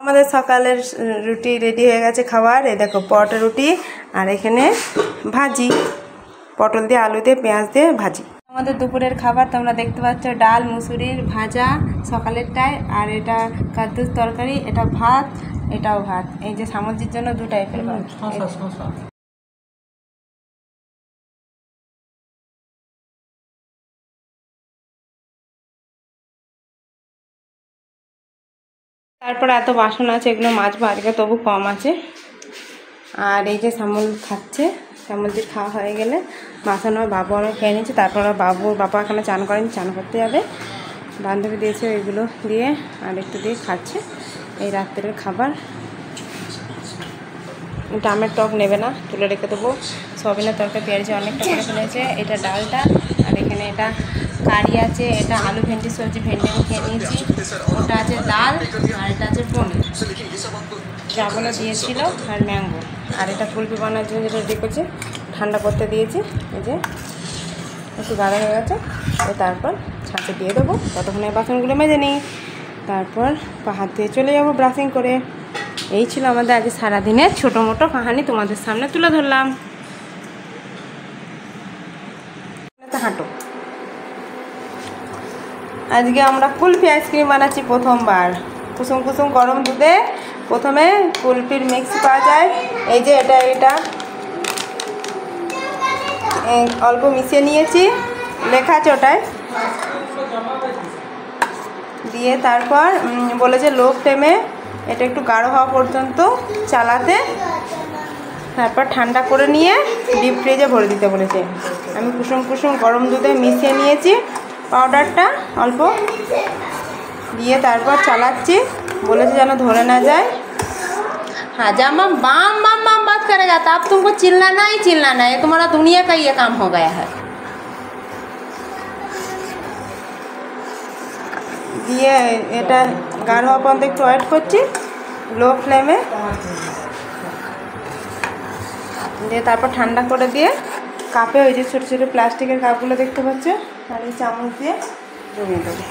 আমাদের সকালের রুটি রেডি হয়ে গেছে খাবার। এই দেখো পরোটা রুটি আর এখানে ভাজি, পটল দিয়ে আলু দিয়ে পেঁয়াজ দিয়ে ভাজি। আমাদের দুপুরের খাবার তোমরা দেখতে পাচ্ছ, ডাল মুসুরির ভাজা সকালেরটায়, আর এটা কাদ্দুর তরকারি, এটা ভাত, এটাও ভাত। এই যে সামুদ্রির জন্য 2 টাইপের ভাত। তারপরে এত বাসন আছে, এগুলো মাজবো আজকে, তবু কম আছে। আর এই যে শ্যামল খাচ্ছে, শ্যামলজির খাওয়া হয়ে গেলে বাসন আমার বাবু আমি খেয়ে নিচ্ছি। তারপর বাবা এখানে চান করেনি, চান করতে যাবে। বান্ধবী দিয়েছে ওইগুলো দিয়ে আর একটু দিয়ে খাচ্ছে। এই রাত্রের খাবার। ডামের টক নেবে না, তুলে রেখে দেবো। সয়াবিনের তরকারি পেঁয়াজি অনেকটা করে ফেলেছে। এটা ডালটা, আর এখানে এটা কারি আছে, এটা আলু ভেন্ডি সবজি, ভেন্ডি আমি খেয়ে নিয়েছি। ওটা আছে ডাল, আর এটা আছে পনির, যাগুলো দিয়েছিল, আর ম্যাঙ্গো। আর এটা কুলপি বানানোর জন্য যেটা রেডি করছে, ঠান্ডা করতে দিয়েছি। এই যে একটু গাঢ় হয়ে গেছে, তারপর ছাঁচে দিয়ে দেবো। ততক্ষণে বাসনগুলো মেজে নিই, তারপর হাত দিয়ে চলে যাবো ব্রাশিং করে। এই ছিল আমাদের আজ সারাদিনের ছোটো মোটো কাহানি, তোমাদের সামনে তুলে ধরলাম। হাঁটো, আজকে আমরা কুলফি আইসক্রিম বানাচ্ছি প্রথমবার। কুসুম কুসুম গরম দুধে প্রথমে কুলফির মিক্স পাওয়া যায়। এই যে এটা অল্প মিশিয়ে নিয়েছি, লেখা আছে ওটায় দিয়ে। তারপর বলেছে লো ফ্লেমে এটা একটু গাঢ় হওয়া পর্যন্ত চালাতে, তারপর ঠান্ডা করে নিয়ে ডিপ ফ্রিজে ভরে দিতে বলেছে। আমি কুসুম কুসুম গরম দুধে মিশিয়ে নিয়েছি পাউডারটা অল্প দিয়ে, তারপর চালাচ্ছি। বলেছে যেন ধরে না যায়। हाँ जब हम बाम बाम बाम बात करेगा तो अब तुमको चिल्लाना ही चिल्लाना है, तुम्हारा दुनिया का ये काम हो गया है। দিয়ে এটা গাঢ় হওয়া পর্যন্ত একটু ওয়েট করছি লো ফ্লেমে দিয়ে, তারপর ঠান্ডা করে দিয়ে কাপে, ওই যে ছোটো ছোটো প্লাস্টিকের কাপগুলো দেখতে পাচ্ছে, আর এই চামচ দিয়ে জমিয়ে দেবো।